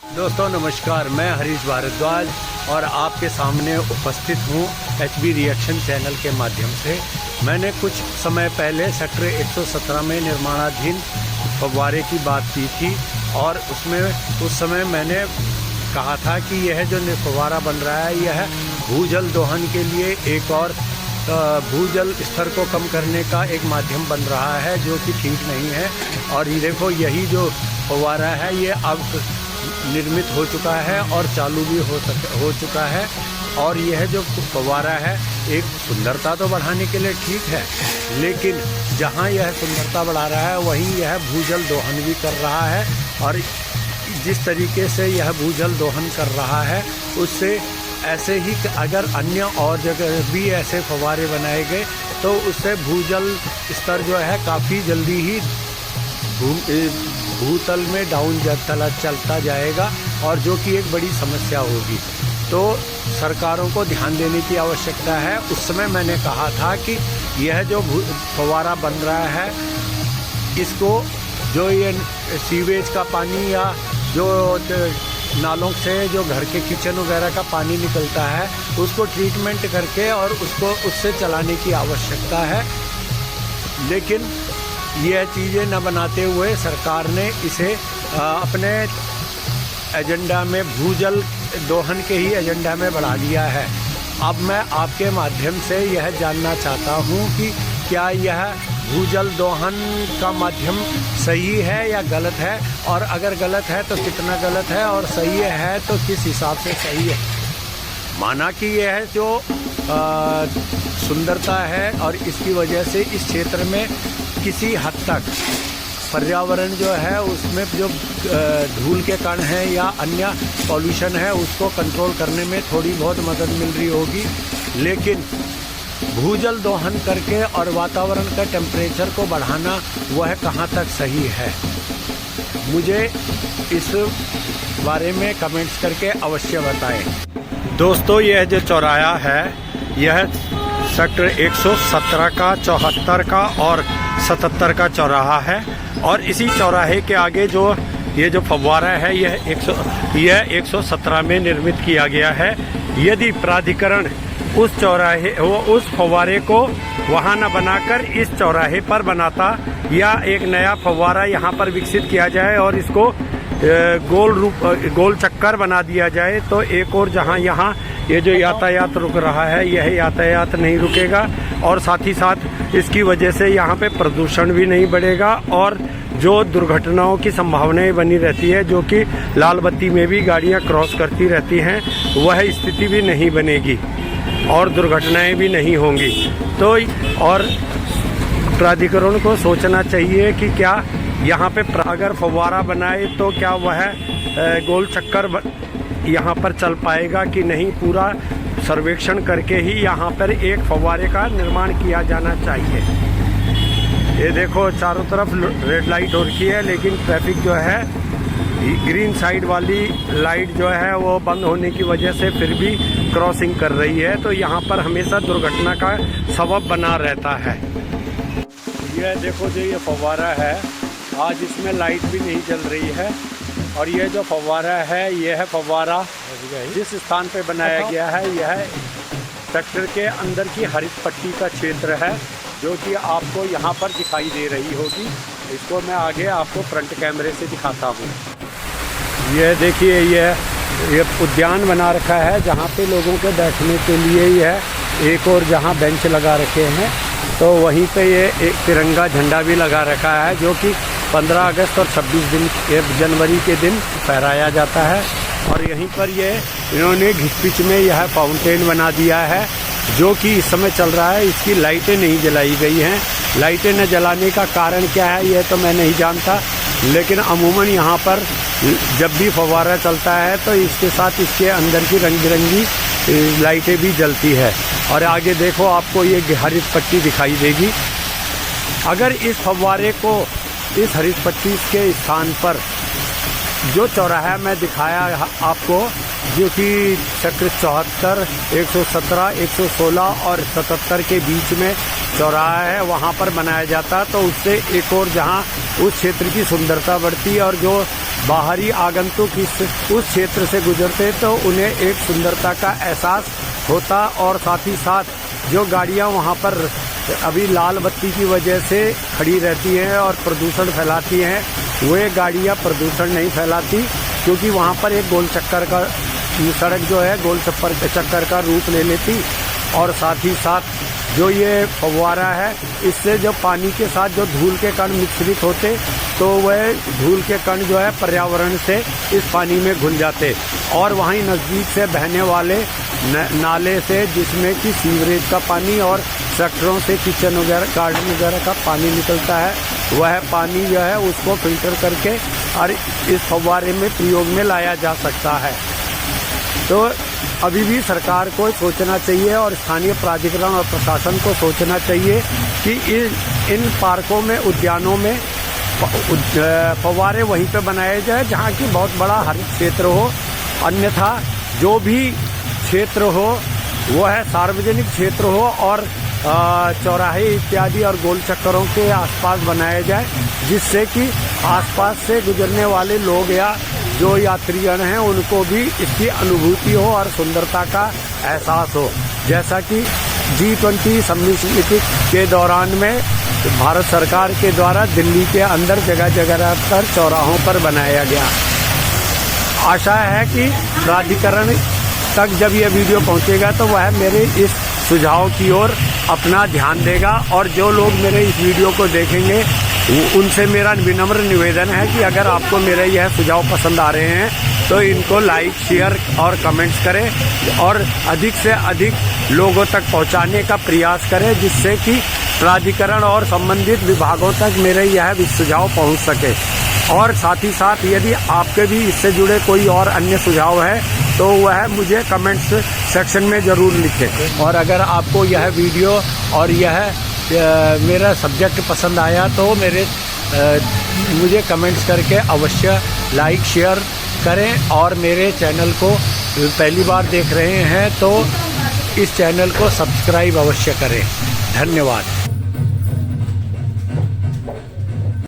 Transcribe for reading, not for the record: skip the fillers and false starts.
दोस्तों नमस्कार, मैं हरीश भारद्वाज और आपके सामने उपस्थित हूँ HB रिएक्शन चैनल के माध्यम से। मैंने कुछ समय पहले सेक्टर 117 में निर्माणाधीन फव्वारे की बात की थी और उसमें उस समय मैंने कहा था कि यह जो फव्वारा बन रहा है यह भूजल दोहन के लिए एक और भूजल स्तर को कम करने का एक माध्यम बन रहा है, जो कि ठीक नहीं है। और ये देखो, यही जो फव्वारा है ये अब निर्मित हो चुका है और चालू भी हो चुका है। और यह जो फव्वारा है एक सुंदरता तो बढ़ाने के लिए ठीक है, लेकिन जहाँ यह सुंदरता बढ़ा रहा है वहीं यह भूजल दोहन भी कर रहा है। और जिस तरीके से यह भूजल दोहन कर रहा है उससे ऐसे ही अगर अन्य और जगह भी ऐसे फव्वारे बनाए गए तो उससे भूजल स्तर जो है काफ़ी जल्दी ही भूतल में डाउन चलता जाएगा, और जो कि एक बड़ी समस्या होगी। तो सरकारों को ध्यान देने की आवश्यकता है। उस समय मैंने कहा था कि यह जो फव्वारा बन रहा है इसको जो ये सीवेज का पानी या जो नालों से जो घर के किचन वगैरह का पानी निकलता है उसको ट्रीटमेंट करके और उससे चलाने की आवश्यकता है। लेकिन यह चीज़ें न बनाते हुए सरकार ने इसे अपने एजेंडा में भूजल दोहन के ही एजेंडा में बढ़ा लिया है। अब मैं आपके माध्यम से यह जानना चाहता हूँ कि क्या यह भूजल दोहन का माध्यम सही है या गलत है, और अगर गलत है तो कितना गलत है, और सही है तो किस हिसाब से सही है। माना कि यह जो सुंदरता है और इसकी वजह से इस क्षेत्र में किसी हद तक पर्यावरण जो है उसमें जो धूल के कण हैं या अन्य पॉल्यूशन है उसको कंट्रोल करने में थोड़ी बहुत मदद मिल रही होगी, लेकिन भूजल दोहन करके और वातावरण का टेम्परेचर को बढ़ाना वह कहाँ तक सही है। मुझे इस बारे में कमेंट्स करके अवश्य बताएं। दोस्तों, यह जो चौराहा है यह सेक्टर 117 का, 74 का और 77 का चौराहा है। और इसी चौराहे के आगे जो ये जो फव्वारा है यह 117 में निर्मित किया गया है। यदि प्राधिकरण उस फव्वारे को वहाँ न बनाकर इस चौराहे पर बनाता या एक नया फव्वारा यहाँ पर विकसित किया जाए और इसको गोल चक्कर बना दिया जाए तो एक और जहाँ यहाँ ये जो यातायात रुक रहा है यह यातायात नहीं रुकेगा, और साथ ही साथ इसकी वजह से यहाँ पे प्रदूषण भी नहीं बढ़ेगा और जो दुर्घटनाओं की संभावनाएं बनी रहती है, जो कि लाल बत्ती में भी गाड़ियाँ क्रॉस करती रहती हैं, वह स्थिति भी नहीं बनेगी और दुर्घटनाएं भी नहीं होंगी। तो और प्राधिकरण को सोचना चाहिए कि क्या यहाँ पे अगर फव्वारा बनाए तो क्या वह गोल चक्कर यहाँ पर चल पाएगा कि नहीं। पूरा सर्वेक्षण करके ही यहाँ पर एक फव्वारे का निर्माण किया जाना चाहिए। ये देखो, चारों तरफ रेड लाइट हो रखी है, लेकिन ट्रैफिक जो है ग्रीन साइड वाली लाइट जो है वो बंद होने की वजह से फिर भी क्रॉसिंग कर रही है, तो यहाँ पर हमेशा दुर्घटना का सबब बना रहता है। यह देखो, जो ये फव्वारा है आज इसमें लाइट भी नहीं जल रही है, और यह जो फव्वारा है यह फव्वारा जिस स्थान पे बनाया गया है यह सेक्टर के अंदर की हरित पट्टी का क्षेत्र है, जो कि आपको यहाँ पर दिखाई दे रही होगी। इसको मैं आगे आपको फ्रंट कैमरे से दिखाता हूँ। यह देखिए, यह उद्यान बना रखा है जहाँ पे लोगों के बैठने के लिए यह एक और जहाँ बेंच लगा रखे हैं, तो वहीं पे ये एक तिरंगा झंडा भी लगा रखा है, जो कि 15 अगस्त और 26 जनवरी के दिन फहराया जाता है। और यहीं पर इन्होंने घिसपिच में यह फाउंटेन बना दिया है, जो कि इस समय चल रहा है। इसकी लाइटें नहीं जलाई गई हैं। लाइटें न जलाने का कारण क्या है यह तो मैं नहीं जानता, लेकिन अमूमन यहाँ पर जब भी फव्वारा चलता है तो इसके साथ इसके अंदर की रंग बिरंगी लाइटें भी जलती है। और आगे देखो, आपको ये हरित पट्टी दिखाई देगी। अगर इस फव्वारे को इस हरित पट्टी के स्थान पर जो चौराहा मैं दिखाया आपको, जो कि सेक्टर 74, 117, 116 और 77 के बीच में चौराहा है, वहाँ पर बनाया जाता तो उससे एक और जहाँ उस क्षेत्र की सुंदरता बढ़ती और जो बाहरी आगंतुक उस क्षेत्र से गुजरते तो उन्हें एक सुंदरता का एहसास होता। और साथ ही साथ जो गाड़ियां वहां पर अभी लाल बत्ती की वजह से खड़ी रहती हैं और प्रदूषण फैलाती हैं, वे गाड़ियां प्रदूषण नहीं फैलाती, क्योंकि वहां पर एक गोल चक्कर का सड़क जो है गोल चक्कर का रूप ले लेती। और साथ ही साथ जो ये फव्वारा है, इससे जो पानी के साथ जो धूल के कण मिश्रित होते तो वह धूल के कण जो है पर्यावरण से इस पानी में घुल जाते। और वहीं नज़दीक से बहने वाले नाले से, जिसमें कि सीवरेज का पानी और सेक्टरों से किचन वगैरह गार्डन वगैरह का पानी निकलता है, वह पानी जो है उसको फिल्टर करके और इस फव्वारे में प्रयोग में लाया जा सकता है। तो अभी भी सरकार को सोचना चाहिए और स्थानीय प्राधिकरण और प्रशासन को सोचना चाहिए कि इन पार्कों में, उद्यानों में फव्वारे वहीं पे बनाए जाए जहाँ की बहुत बड़ा हरित क्षेत्र हो। अन्यथा जो भी क्षेत्र हो वो है सार्वजनिक क्षेत्र हो और चौराहे इत्यादि और गोल चक्करों के आसपास बनाया जाए, जिससे कि आसपास से गुजरने वाले लोग या जो यात्रीगण हैं उनको भी इसकी अनुभूति हो और सुंदरता का एहसास हो। जैसा कि G20 समिट के दौरान में भारत सरकार के द्वारा दिल्ली के अंदर जगह जगह पर चौराहों पर बनाया गया। आशा है कि प्राधिकरण तक जब यह वीडियो पहुंचेगा तो वह मेरे इस सुझाव की ओर अपना ध्यान देगा। और जो लोग मेरे इस वीडियो को देखेंगे उनसे मेरा विनम्र निवेदन है कि अगर आपको मेरे यह सुझाव पसंद आ रहे हैं तो इनको लाइक, शेयर और कमेंट्स करें और अधिक से अधिक लोगों तक पहुंचाने का प्रयास करें, जिससे कि प्राधिकरण और संबंधित विभागों तक मेरे यह सुझाव पहुंच सके। और साथ ही साथ यदि आपके भी इससे जुड़े कोई और अन्य सुझाव है तो वह मुझे कमेंट्स सेक्शन में ज़रूर लिखें। और अगर आपको यह वीडियो और यह मेरा सब्जेक्ट पसंद आया तो मुझे कमेंट्स करके अवश्य लाइक, शेयर करें। और मेरे चैनल को पहली बार देख रहे हैं तो इस चैनल को सब्सक्राइब अवश्य करें। धन्यवाद।